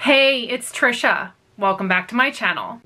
Hey, it's Trisha. Welcome back to my channel.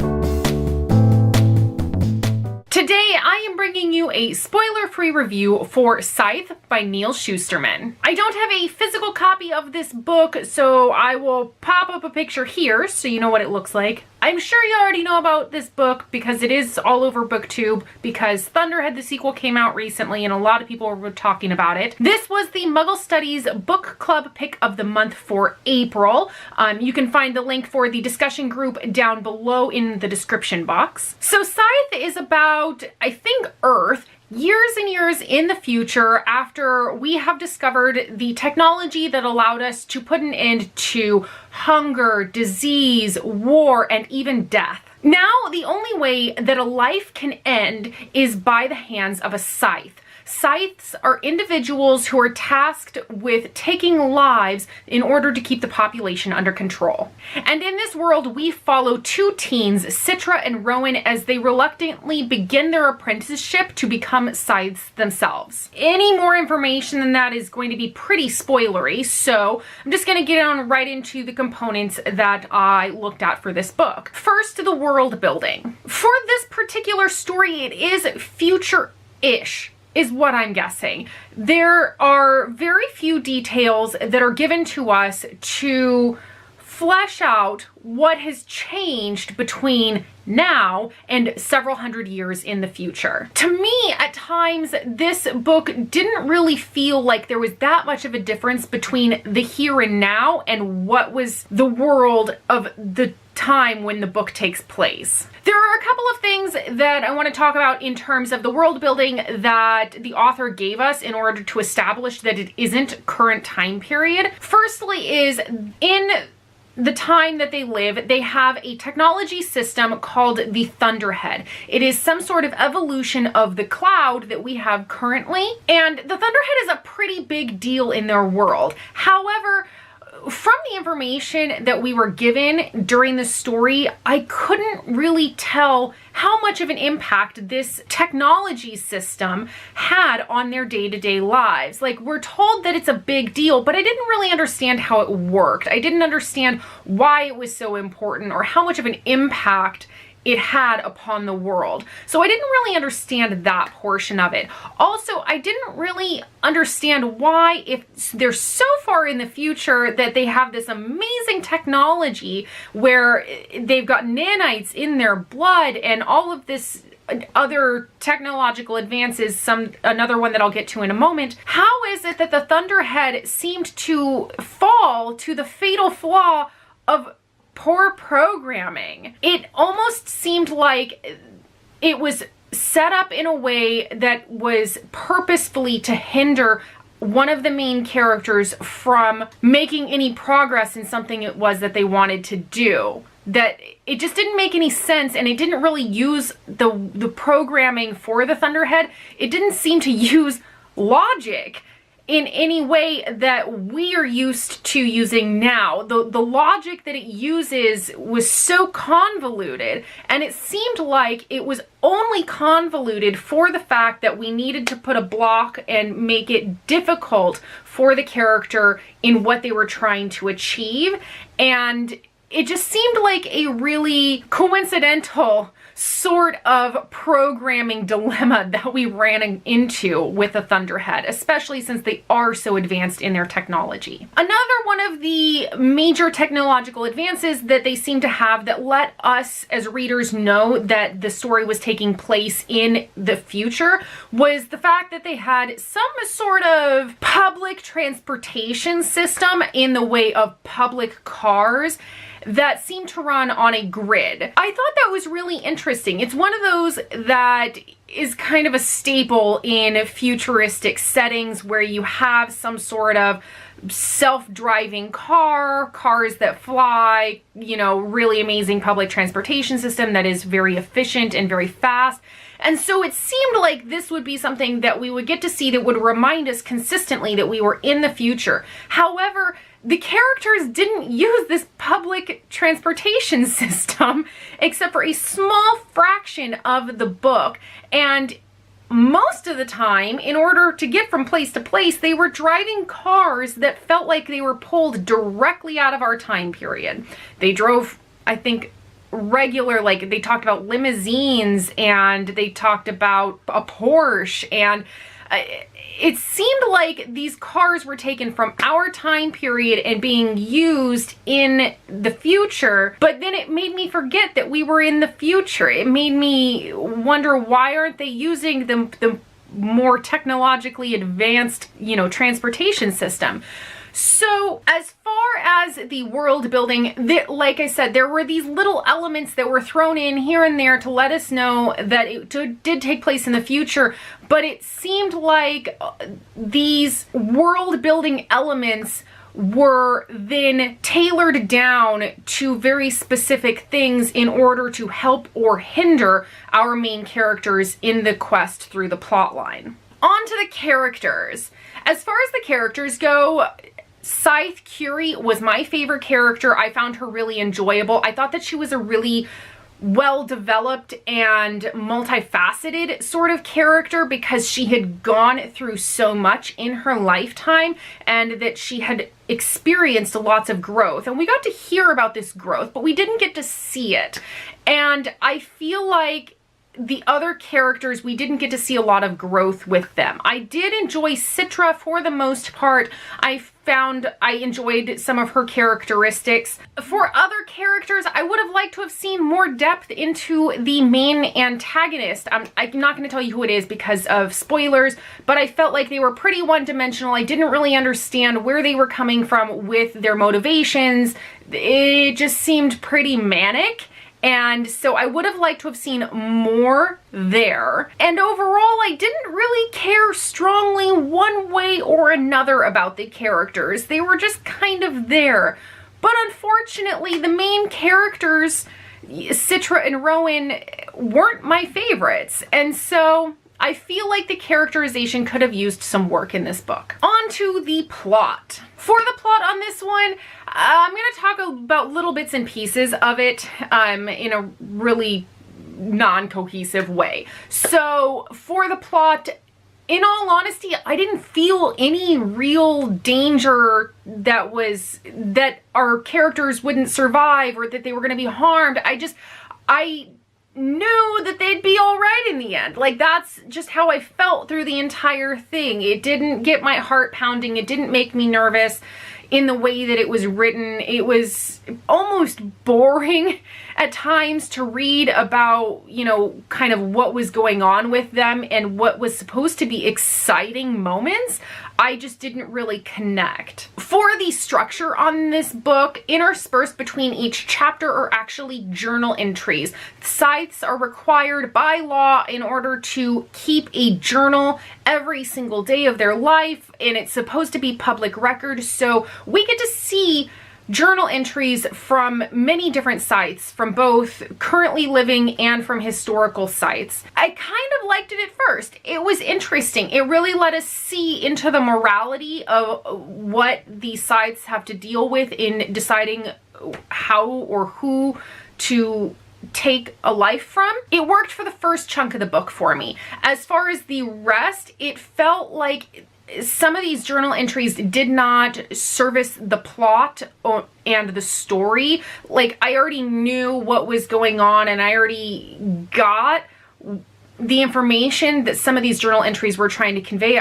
Today, I am bringing you a spoiler-free review for Scythe by Neal Shusterman. I don't have a physical copy of this book, so I will pop up a picture here so you know what it looks like. I'm sure you already know about this book because it is all over BookTube, because Thunderhead the sequel came out recently and a lot of people were talking about it. This was the Muggle Studies Book Club pick of the month for April. You can find the link for the discussion group down below in the description box. So Scythe is about, I think, Earth, years and years in the future after we have discovered the technology that allowed us to put an end to hunger, disease, war, and even death. Now, the only way that a life can end is by the hands of a scythe. Scythes are individuals who are tasked with taking lives in order to keep the population under control. And in this world, we follow two teens, Citra and Rowan, as they reluctantly begin their apprenticeship to become scythes themselves. Any more information than that is going to be pretty spoilery, so I'm just going to get on right into the components that I looked at for this book. First, the world building. For this particular story, it is future-ish, is what I'm guessing. There are very few details that are given to us to flesh out what has changed between now and several hundred years in the future. To me, at times, this book didn't really feel like there was that much of a difference between the here and now and what was the world of the time when the book takes place. There are a couple of things that I want to talk about in terms of the world building that the author gave us in order to establish that it isn't current time period. Firstly is, in the time that they live, they have a technology system called the Thunderhead. It is some sort of evolution of the cloud that we have currently, and the Thunderhead is a pretty big deal in their world. However, from the information that we were given during the story, I couldn't really tell how much of an impact this technology system had on their day-to-day lives. Like, we're told that it's a big deal, but I didn't really understand how it worked. I didn't understand why it was so important or how much of an impact it had upon the world. So I didn't really understand that portion of it. Also, I didn't really understand why, if they're so far in the future that they have this amazing technology where they've got nanites in their blood and all of this other technological advances, another one that I'll get to in a moment, how is it that the Thunderhead seemed to fall to the fatal flaw of poor programming? It almost seemed like it was set up in a way that was purposefully to hinder one of the main characters from making any progress in something it was that they wanted to do. That it just didn't make any sense, and it didn't really use the programming for the Thunderhead. It didn't seem to use logic in any way that we are used to using now. The logic that it uses was so convoluted, and it seemed like it was only convoluted for the fact that we needed to put a block and make it difficult for the character in what they were trying to achieve. And it just seemed like a really coincidental sort of programming dilemma that we ran into with the Thunderhead, especially since they are so advanced in their technology. Another one of the major technological advances that they seem to have that let us as readers know that the story was taking place in the future was the fact that they had some sort of public transportation system in the way of public cars that seemed to run on a grid. I thought that was really interesting. It's one of those that is kind of a staple in futuristic settings where you have some sort of self-driving cars that fly, you know, really amazing public transportation system that is very efficient and very fast. And so it seemed like this would be something that we would get to see that would remind us consistently that we were in the future. However, the characters didn't use this public transportation system except for a small fraction of the book, and most of the time, in order to get from place to place, they were driving cars that felt like they were pulled directly out of our time period. They drove, I think, regular, like they talked about limousines, and they talked about a Porsche, and it seemed like these cars were taken from our time period and being used in the future, but then it made me forget that we were in the future. It made me wonder, why aren't they using the more technologically advanced, you know, transportation system? So as far as the world building, like I said, there were these little elements that were thrown in here and there to let us know that it did take place in the future, but it seemed like these world building elements were then tailored down to very specific things in order to help or hinder our main characters in the quest through the plot line. On to the characters. As far as the characters go, Scythe Curie was my favorite character. I found her really enjoyable. I thought that she was a really well-developed and multifaceted sort of character because she had gone through so much in her lifetime and that she had experienced lots of growth. And we got to hear about this growth, but we didn't get to see it. And I feel like the other characters, we didn't get to see a lot of growth with them. I did enjoy Citra for the most part. I found I enjoyed some of her characteristics. For other characters, I would have liked to have seen more depth into the main antagonist. I'm not going to tell you who it is because of spoilers, but I felt like they were pretty one-dimensional. I didn't really understand where they were coming from with their motivations. It just seemed pretty manic. And so I would have liked to have seen more there. And overall, I didn't really care strongly one way or another about the characters. They were just kind of there. But unfortunately, the main characters, Citra and Rowan, weren't my favorites. And so I feel like the characterization could have used some work in this book. On to the plot. For the plot on this one, I'm going to talk about little bits and pieces of it in a really non-cohesive way. So for the plot, in all honesty, I didn't feel any real danger that our characters wouldn't survive or that they were going to be harmed. I knew that they'd be all right in the end. Like, that's just how I felt through the entire thing. It didn't get my heart pounding. It didn't make me nervous in the way that it was written. It was almost boring at times to read about, you know, kind of what was going on with them and what was supposed to be exciting moments. I just didn't really connect. For the structure on this book, interspersed between each chapter are actually journal entries. Scythes are required by law in order to keep a journal every single day of their life, and it's supposed to be public record, so we get to see journal entries from many different Scythes, from both currently living and from historical Scythes. I kind of liked it at first. It was interesting. It really let us see into the morality of what these Scythes have to deal with in deciding how or who to take a life from. It worked for the first chunk of the book for me. As far as the rest, it felt like some of these journal entries did not service the plot and the story. Like, I already knew what was going on and I already got the information that some of these journal entries were trying to convey.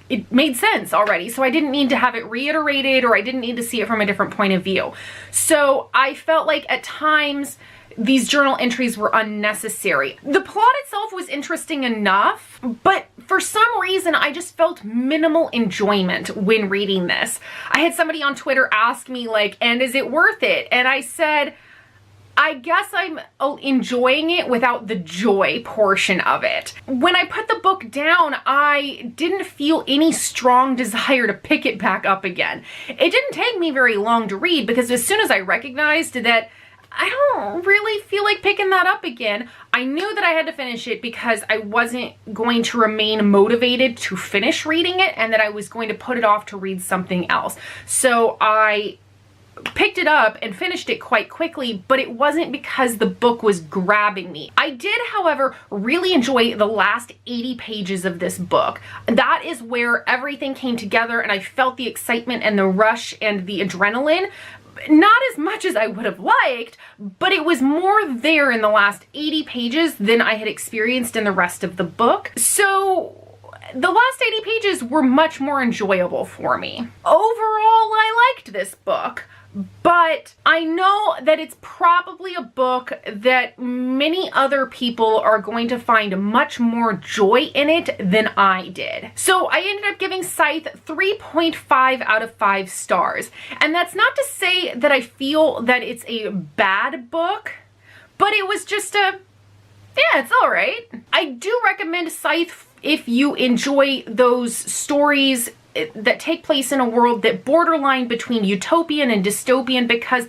It made sense already, so I didn't need to have it reiterated, or I didn't need to see it from a different point of view. So I felt like at times these journal entries were unnecessary. The plot itself was interesting enough, but for some reason I just felt minimal enjoyment when reading this. I had somebody on Twitter ask me, like, and is it worth it? And I said, I guess I'm enjoying it without the joy portion of it. When I put the book down, I didn't feel any strong desire to pick it back up again. It didn't take me very long to read, because as soon as I recognized that I don't really feel like picking that up again, I knew that I had to finish it because I wasn't going to remain motivated to finish reading it, and that I was going to put it off to read something else. So I picked it up and finished it quite quickly, but it wasn't because the book was grabbing me. I did, however, really enjoy the last 80 pages of this book. That is where everything came together and I felt the excitement and the rush and the adrenaline. Not as much as I would have liked, but it was more there in the last 80 pages than I had experienced in the rest of the book. So the last 80 pages were much more enjoyable for me. Overall, I liked this book, but I know that it's probably a book that many other people are going to find much more joy in it than I did. So I ended up giving Scythe 3.5 out of 5 stars. And that's not to say that I feel that it's a bad book, but it was just yeah, it's all right. I do recommend Scythe if you enjoy those stories that take place in a world that borderline between utopian and dystopian, because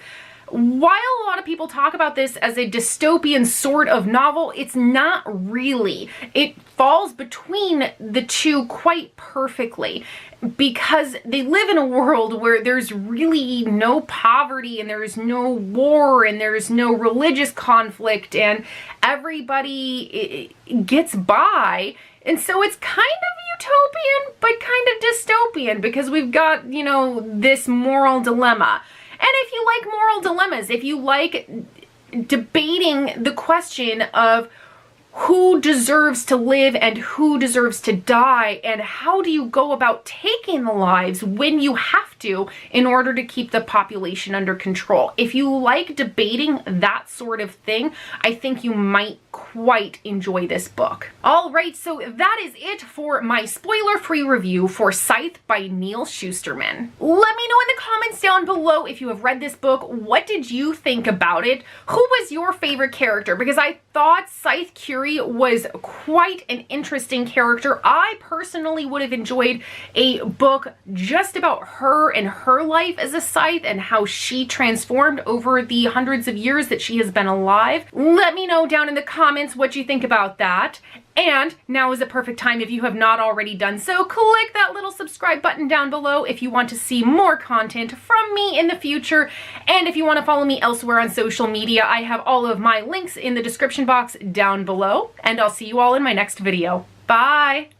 while a lot of people talk about this as a dystopian sort of novel, it's not really. It falls between the two quite perfectly because they live in a world where there's really no poverty and there's no war and there's no religious conflict and everybody gets by. And so it's kind of utopian, but kind of dystopian because we've got, you know, this moral dilemma. And if you like moral dilemmas, if you like debating the question of who deserves to live and who deserves to die, and how do you go about taking the lives when you have to in order to keep the population under control. If you like debating that sort of thing, I think you might quite enjoy this book. All right, so that is it for my spoiler-free review for Scythe by Neal Shusterman. Let me know in the comments down below if you have read this book. What did you think about it? Who was your favorite character? Because I thought Scythe Curie was quite an interesting character. I personally would have enjoyed a book just about her and her life as a Scythe and how she transformed over the hundreds of years that she has been alive. Let me know down in the comments what you think about that. And now is a perfect time, if you have not already done so, click that little subscribe button down below if you want to see more content from me in the future. And if you want to follow me elsewhere on social media, I have all of my links in the description box down below. And I'll see you all in my next video. Bye!